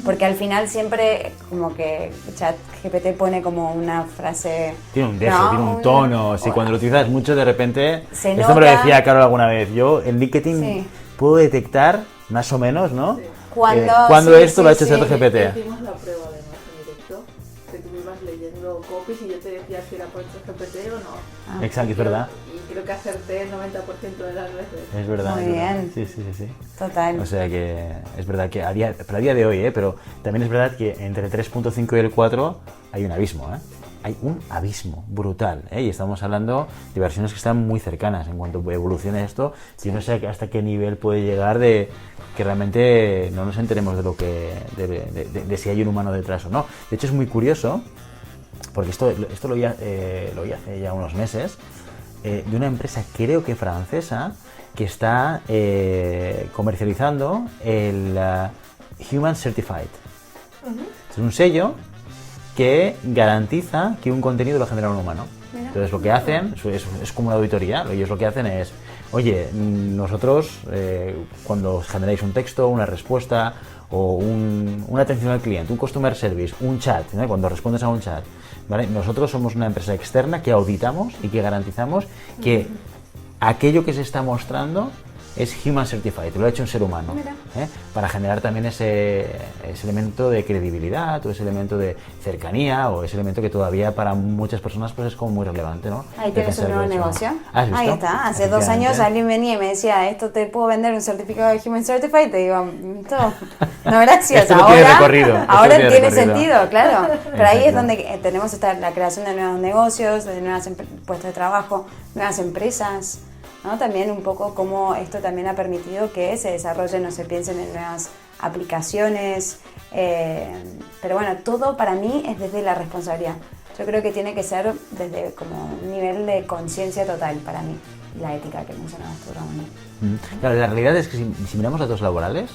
porque al final siempre como que ChatGPT pone como una frase, tiene un dejo, tiene un tono, si cuando lo utilizas mucho de repente, se esto nota, me lo decía Carol alguna vez, yo en LinkedIn sí, puedo detectar más o menos, ¿no? Sí. Cuando sí, esto lo ha hecho ChatGPT. Hicimos la prueba además en directo, que tú me ibas leyendo copies y yo te decía si era por ChatGPT o no. Exacto, es verdad. Y creo que acerté el 90% de las veces. Es verdad. Muy es verdad. bien. Sí. total. O sea que es verdad que a día de hoy, pero también es verdad que entre el 3.5 y el 4 hay un abismo, Hay un abismo brutal, y estamos hablando de versiones que están muy cercanas en cuanto evolucione esto. Yo no sé hasta qué nivel puede llegar de que realmente no nos enteremos de lo que de si hay un humano detrás o no. De hecho es muy curioso, porque esto lo oí hace ya unos meses, de una empresa creo que francesa que está comercializando el Human Certified. Es un sello que garantiza que un contenido lo genera un humano. Mira. Entonces lo que hacen es como una auditoría. Ellos lo que hacen es, oye, nosotros cuando generáis un texto, una respuesta o una atención al cliente, un customer service, un chat, cuando respondes a un chat, ¿vale? Nosotros somos una empresa externa que auditamos y que garantizamos que aquello que se está mostrando es Human Certified, lo ha hecho un ser humano, para generar también ese elemento de credibilidad o ese elemento de cercanía o ese elemento que todavía para muchas personas pues es como muy relevante, ¿no? Ahí tienes un nuevo negocio. ¿Has visto? Ahí está, hace 2 años alguien venía y me decía, esto te puedo vender un certificado de Human Certified, te digo, no, gracias, Esto no tiene recorrido, ahora esto tiene recorrido. sentido, claro, pero ahí es donde tenemos la creación de nuevos negocios, de nuevos puestos de trabajo, nuevas empresas, ¿no? También un poco cómo esto también ha permitido que se desarrollen o se piensen en nuevas aplicaciones, pero bueno, todo para mí es desde la responsabilidad. Yo creo que tiene que ser desde como un nivel de conciencia total para mí, la ética que mencionabas tú, Ramón. Claro, la realidad es que si miramos datos laborales,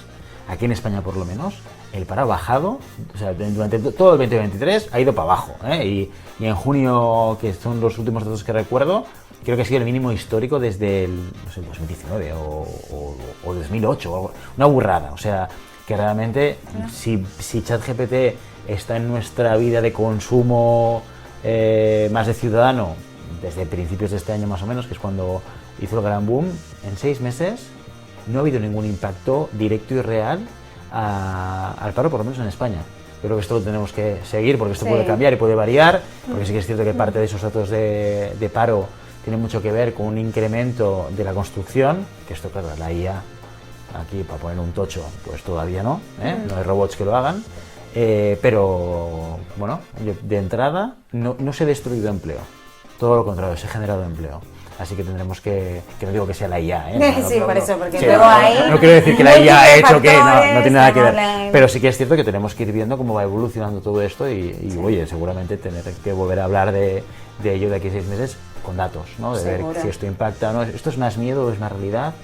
aquí en España por lo menos, el paro ha bajado, o sea, durante todo el 2023 ha ido para abajo, y en junio, que son los últimos datos que recuerdo, creo que ha sido el mínimo histórico desde el, no sé, 2019 o 2008, o algo, una burrada, o sea, que realmente si ChatGPT está en nuestra vida de consumo más de ciudadano, desde principios de este año más o menos, que es cuando hizo el gran boom, en 6 meses no ha habido ningún impacto directo y real al paro, por lo menos en España. Yo creo que esto lo tenemos que seguir porque esto puede cambiar y puede variar, porque sí que es cierto que parte de esos datos de paro tiene mucho que ver con un incremento de la construcción, que esto, claro, la IA aquí para poner un tocho, pues todavía no, no hay robots que lo hagan, pero bueno, de entrada no se ha destruido empleo, todo lo contrario, se ha generado empleo. Así que tendremos que no digo que sea la IA, sí, por eso, porque luego ahí... No quiero decir que la IA ha hecho que... No tiene nada que ver. Online. Pero sí que es cierto que tenemos que ir viendo cómo va evolucionando todo esto y oye, seguramente tener que volver a hablar de ello de aquí a 6 meses con datos, ¿no? De Seguro. ver si esto impacta o no. ¿Esto es más miedo o es más realidad?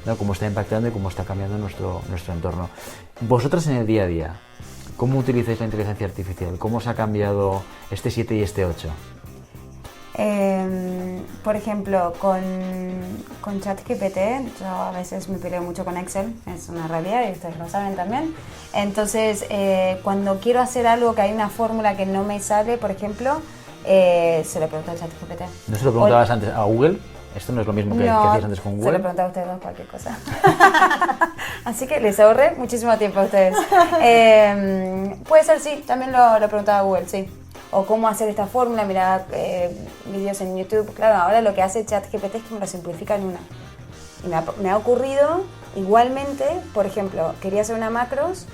¿No? Cómo está impactando y cómo está cambiando nuestro entorno. Vosotras en el día a día, ¿cómo utilizáis la inteligencia artificial? ¿Cómo os ha cambiado este 7 y este 8? Por ejemplo, con ChatGPT, yo a veces me peleo mucho con Excel, es una realidad y ustedes lo saben también. Entonces, cuando quiero hacer algo que hay una fórmula que no me sale, por ejemplo, se lo pregunto al ChatGPT. ¿No se lo preguntabas antes a Google? ¿Esto no es lo mismo que hacías antes con Google? Se lo preguntaba a ustedes dos cualquier cosa. Así que les ahorré muchísimo tiempo a ustedes. Puede ser, sí, también lo preguntaba a Google, sí. O cómo hacer esta fórmula, mirar vídeos en YouTube. Claro, ahora lo que hace ChatGPT es que me lo simplifica en una. Y me ha ocurrido igualmente, por ejemplo, quería hacer una macros.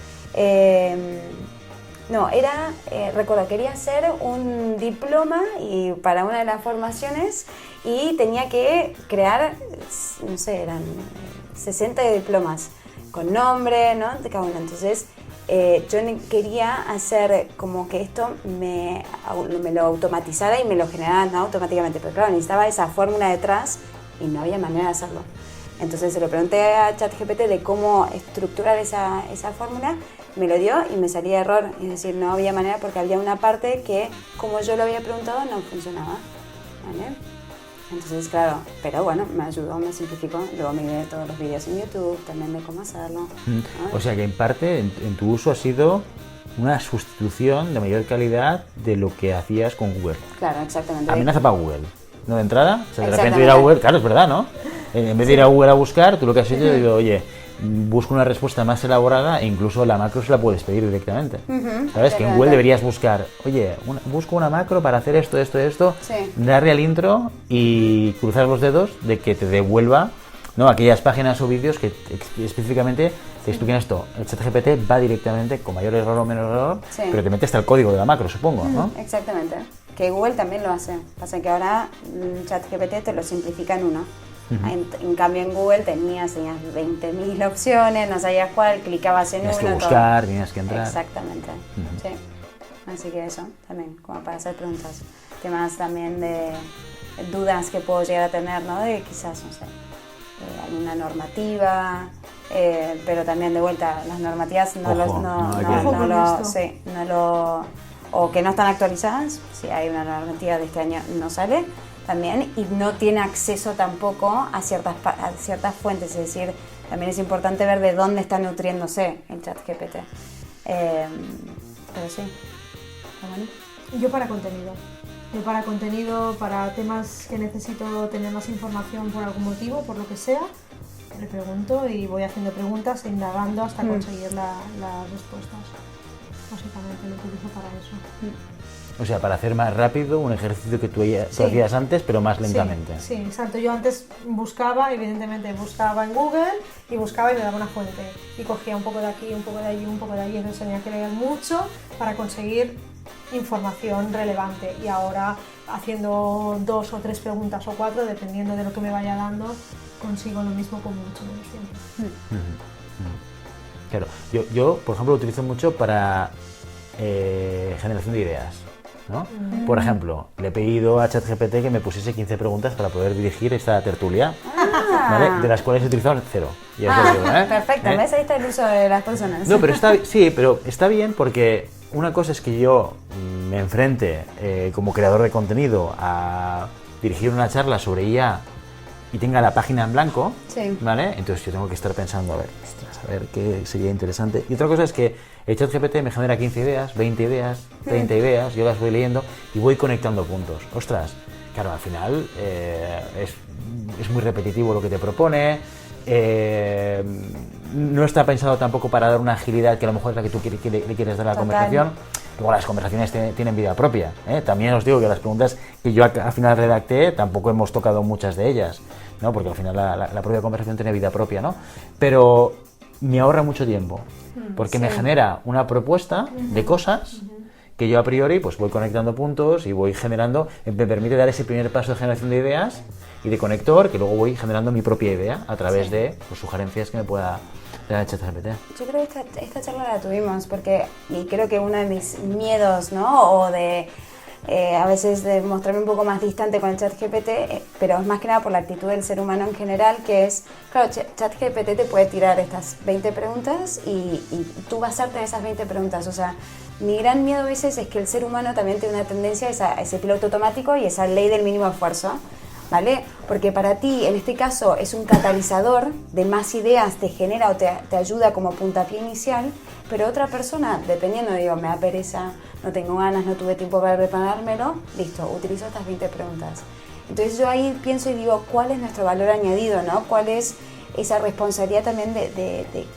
Recuerdo, quería hacer un diploma y para una de las formaciones y tenía que crear, no sé, eran 60 diplomas con nombre, ¿no? De cada uno. Entonces, yo quería hacer como que esto me lo automatizara y me lo generara, ¿no? Automáticamente, pero claro, necesitaba esa fórmula detrás y no había manera de hacerlo. Entonces se lo pregunté a ChatGPT de cómo estructurar esa fórmula, me lo dio y me salía error, es decir, no había manera porque había una parte que, como yo lo había preguntado, no funcionaba, ¿vale? Entonces, claro, pero bueno, me ayudó, me simplificó, luego miré todos los vídeos en YouTube también de cómo hacerlo. ¿No? O sea que en parte, en tu uso ha sido una sustitución de mayor calidad de lo que hacías con Google. Claro, exactamente. Amenaza para Google, ¿no? De entrada, o sea, de repente ir a Google, claro, es verdad, ¿no? En vez de ir a Google a buscar, tú lo que has hecho, digo, oye, busco una respuesta más elaborada e incluso la macro se la puedes pedir directamente. ¿Sabes? Que en Google deberías buscar, oye, busco una macro para hacer esto, darle al intro y cruzar los dedos de que te devuelva, ¿no? Aquellas páginas o vídeos que específicamente te expliquen esto. El ChatGPT va directamente con mayor error o menor error, pero te mete hasta el código de la macro, supongo, ¿no? Exactamente. Que Google también lo hace. Pasa que ahora ChatGPT te lo simplifica en uno. En cambio en Google tenías 20.000 opciones, no sabías cuál, clicabas en uno. Tenías que buscar, tenías que entrar. Exactamente, sí. Así que eso también, como para hacer preguntas. Temas también de dudas que puedo llegar a tener, ¿no? De quizás, no sé, alguna normativa, pero también de vuelta, las normativas o que no están actualizadas, si hay una normativa de este año no sale. También, y no tiene acceso tampoco a ciertas fuentes, es decir, también es importante ver de dónde está nutriéndose el ChatGPT. Pero sí, bueno. Yo para contenido, para temas que necesito tener más información por algún motivo, por lo que sea, le pregunto y voy haciendo preguntas, indagando hasta conseguir las respuestas. Básicamente lo utilizo para eso. O sea, para hacer más rápido un ejercicio que tú hacías antes, pero más lentamente. Sí, exacto. Yo antes evidentemente buscaba en Google y buscaba y me daba una fuente. Y cogía un poco de aquí, un poco de allí, un poco de allí. Entonces tenía que leer mucho para conseguir información relevante. Y ahora, haciendo 2 o 3 preguntas o 4, dependiendo de lo que me vaya dando, consigo lo mismo con mucho menos tiempo. Claro. Yo, por ejemplo, lo utilizo mucho para generación de ideas, ¿no? Por ejemplo, le he pedido a ChatGPT que me pusiese 15 preguntas para poder dirigir esta tertulia, ¿vale? De las cuales he utilizado 0. Ya os lo digo, Perfecto, ¿ves? Ahí está el uso de las personas. No, pero está bien porque una cosa es que yo me enfrente como creador de contenido a dirigir una charla sobre IA y tenga la página en blanco, ¿vale? Entonces yo tengo que estar pensando, a ver qué sería interesante. Y otra cosa es que el ChatGPT me genera 15 ideas, 20 ideas, 30 ideas, yo las voy leyendo y voy conectando puntos. Ostras, claro, al final es muy repetitivo lo que te propone, no está pensado tampoco para dar una agilidad que a lo mejor es la que tú le quieres dar a la conversación. Luego las conversaciones tienen vida propia, ¿eh? También os digo que las preguntas que yo al final redacté tampoco hemos tocado muchas de ellas, ¿no? Porque al final la propia conversación tiene vida propia, ¿no? Pero me ahorra mucho tiempo, porque me genera una propuesta de cosas que yo a priori pues voy conectando puntos y voy generando, me permite dar ese primer paso de generación de ideas y de conector, que luego voy generando mi propia idea a través de pues, sugerencias que me pueda dar ChatGPT. Yo creo que esta charla la tuvimos y creo que uno de mis miedos, ¿no? O de a veces de mostrarme un poco más distante con el ChatGPT, pero es más que nada por la actitud del ser humano en general, que es, claro, ChatGPT te puede tirar estas 20 preguntas y tú basarte en esas 20 preguntas. O sea, mi gran miedo a veces es que el ser humano también tiene una tendencia a ese piloto automático y esa ley del mínimo esfuerzo, ¿vale? Porque para ti, en este caso, es un catalizador de más ideas, te genera o te ayuda como puntapié inicial, pero otra persona, dependiendo, digo, me da pereza, no tengo ganas, no tuve tiempo para preparármelo, listo, utilizo estas 20 preguntas. Entonces yo ahí pienso y digo, ¿cuál es nuestro valor añadido, no? ¿Cuál es esa responsabilidad también de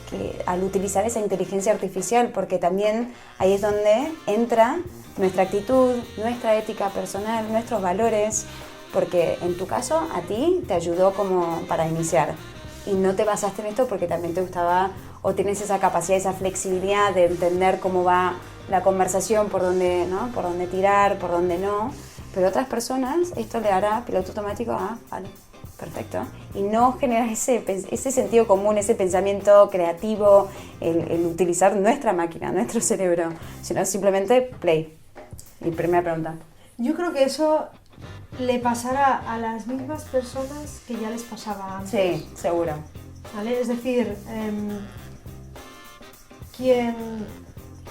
que al utilizar esa inteligencia artificial? Porque también ahí es donde entra nuestra actitud, nuestra ética personal, nuestros valores, porque en tu caso a ti te ayudó como para iniciar y no te basaste en esto porque también te gustaba o tienes esa capacidad, esa flexibilidad de entender cómo va la conversación, por dónde, ¿no? Por dónde tirar, por dónde no, pero otras personas esto le hará piloto automático, vale, perfecto, y no generas ese sentido común, ese pensamiento creativo, el utilizar nuestra máquina, nuestro cerebro, sino simplemente play. Y primera pregunta. Yo creo que eso le pasará a las mismas personas que ya les pasaba antes. Sí, seguro. ¿Vale? Es decir, quien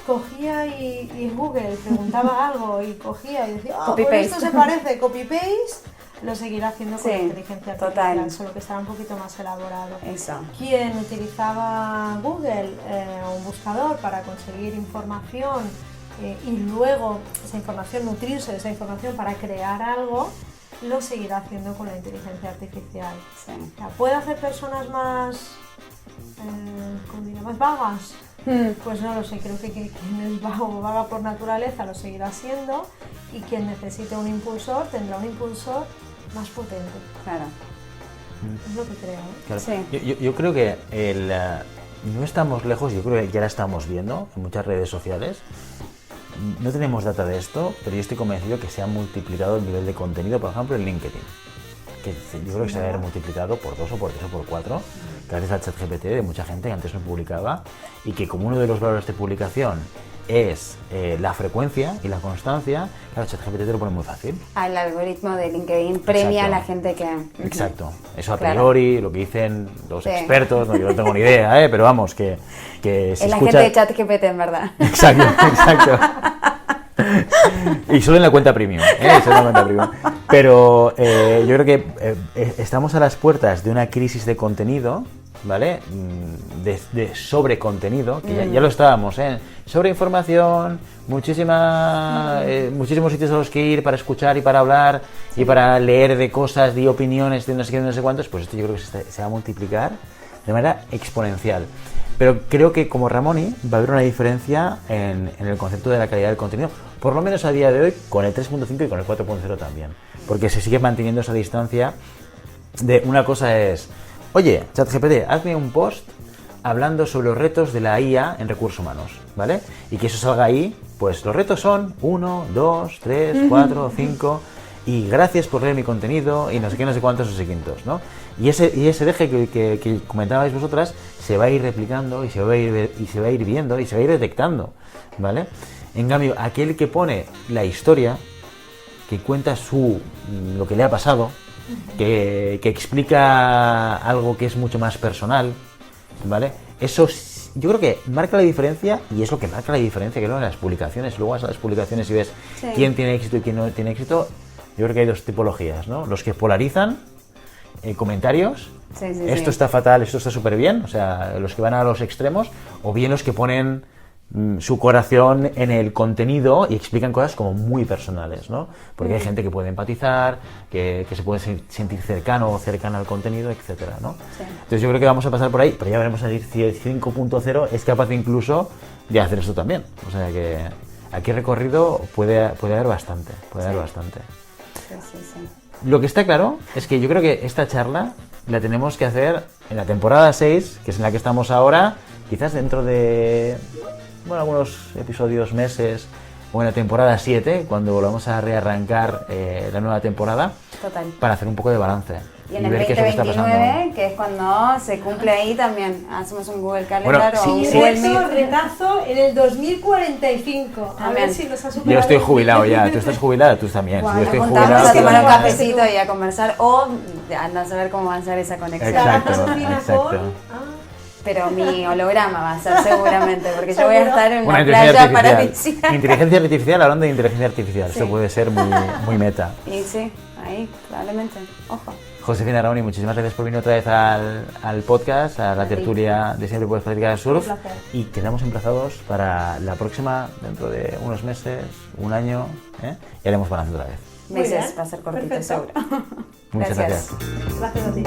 cogía y en Google preguntaba algo y cogía y decía, pues esto se parece, copy-paste, lo seguirá haciendo con la inteligencia artificial, solo que estará un poquito más elaborado. Eso. Quien utilizaba Google o un buscador para conseguir información y luego esa información, nutrirse de esa información para crear algo, lo seguirá haciendo con la inteligencia artificial. Sí. O sea, ¿puede hacer personas más, más vagas? Pues no lo sé, creo que quien es vago o vaga por naturaleza lo seguirá siendo y quien necesite un impulsor tendrá un impulsor más potente. Claro. Es lo que creo. Claro. Sí. Yo creo que no estamos lejos, yo creo que ya la estamos viendo en muchas redes sociales. No tenemos data de esto, pero yo estoy convencido que se ha multiplicado el nivel de contenido, por ejemplo, en LinkedIn. Que yo creo que se va a haber multiplicado por 2 o por 3 o por 4 gracias al ChatGPT de mucha gente que antes no publicaba y que como uno de los valores de publicación es la frecuencia y la constancia, claro, ChatGPT te lo pone muy fácil. Al algoritmo de LinkedIn premia a la gente que... Exacto, eso a priori, lo que dicen los expertos, no, yo no tengo ni idea, pero vamos, que se es la escucha... gente de ChatGPT, en verdad. Exacto, exacto. Y solo en la cuenta premium, solo en la cuenta premium. Pero yo creo que estamos a las puertas de una crisis de contenido ¿vale? De sobrecontenido, que ya lo estábamos, ¿eh? Sobreinformación, muchísimos sitios a los que ir para escuchar y para hablar y para leer de cosas, de opiniones, de no sé qué, de no sé cuántos, pues esto yo creo que se va a multiplicar de manera exponencial. Pero creo que como Ramoni va a haber una diferencia en el concepto de la calidad del contenido, por lo menos a día de hoy, con el 3.5 y con el 4.0 también, porque se sigue manteniendo esa distancia de una cosa es, oye, ChatGPT, hazme un post hablando sobre los retos de la IA en recursos humanos, ¿vale? Y que eso salga ahí, pues los retos son 1, 2, 3, 4, 5, y gracias por leer mi contenido, y no sé qué, no sé cuántos, no sé quintos, ¿no? Y ese eje que comentabais vosotras se va a ir replicando y se va a ir viendo y se va a ir detectando, ¿vale? En cambio, aquel que pone la historia, que cuenta lo que le ha pasado, que explica algo que es mucho más personal, ¿vale? Eso yo creo que marca la diferencia, y es lo que marca la diferencia, que luego en las publicaciones, luego vas a las publicaciones y ves quién tiene éxito y quién no tiene éxito. Yo creo que hay dos tipologías, ¿no? Los que polarizan comentarios, esto está fatal, esto está súper bien, o sea, los que van a los extremos, o bien los que ponen su corazón en el contenido y explican cosas como muy personales, ¿no? Porque hay gente que puede empatizar, que se puede sentir cercano o cercana al contenido, etcétera, ¿no? Sí. Entonces yo creo que vamos a pasar por ahí, pero ya veremos si el 5.0 es capaz incluso de hacer esto también. O sea que aquí recorrido puede haber bastante, Sí. Lo que está claro es que yo creo que esta charla la tenemos que hacer en la temporada 6, que es en la que estamos ahora, quizás dentro de algunos episodios, meses, o en la temporada 7, cuando volvamos a rearrancar la nueva temporada. Total. Para hacer un poco de balance. Y en el 2029, que es cuando se cumple ahí también, hacemos un Google Calendar o un Google Meet. Retazo en el 2045. A ver si nos ha superado. Yo estoy jubilado ya, tú estás jubilada, tú también. Wow, yo estoy juntamos jubilado. a tomar un cafecito y a conversar, o anda a saber cómo avanzar esa conexión. Exacto. Pero mi holograma va a ser seguramente, porque yo voy a estar en una playa paradisíaca. Inteligencia artificial, hablando de inteligencia artificial, esto puede ser muy meta. Y sí, ahí, probablemente, ojo. Josefina Ramoni, muchísimas gracias por venir otra vez al podcast, a la tertulia de Siempre Puedes Practicar Surf. Y quedamos emplazados para la próxima, dentro de unos meses, un año, y haremos balance otra vez. Meses, va a ser cortito, seguro. Muchas gracias. Gracias a ti.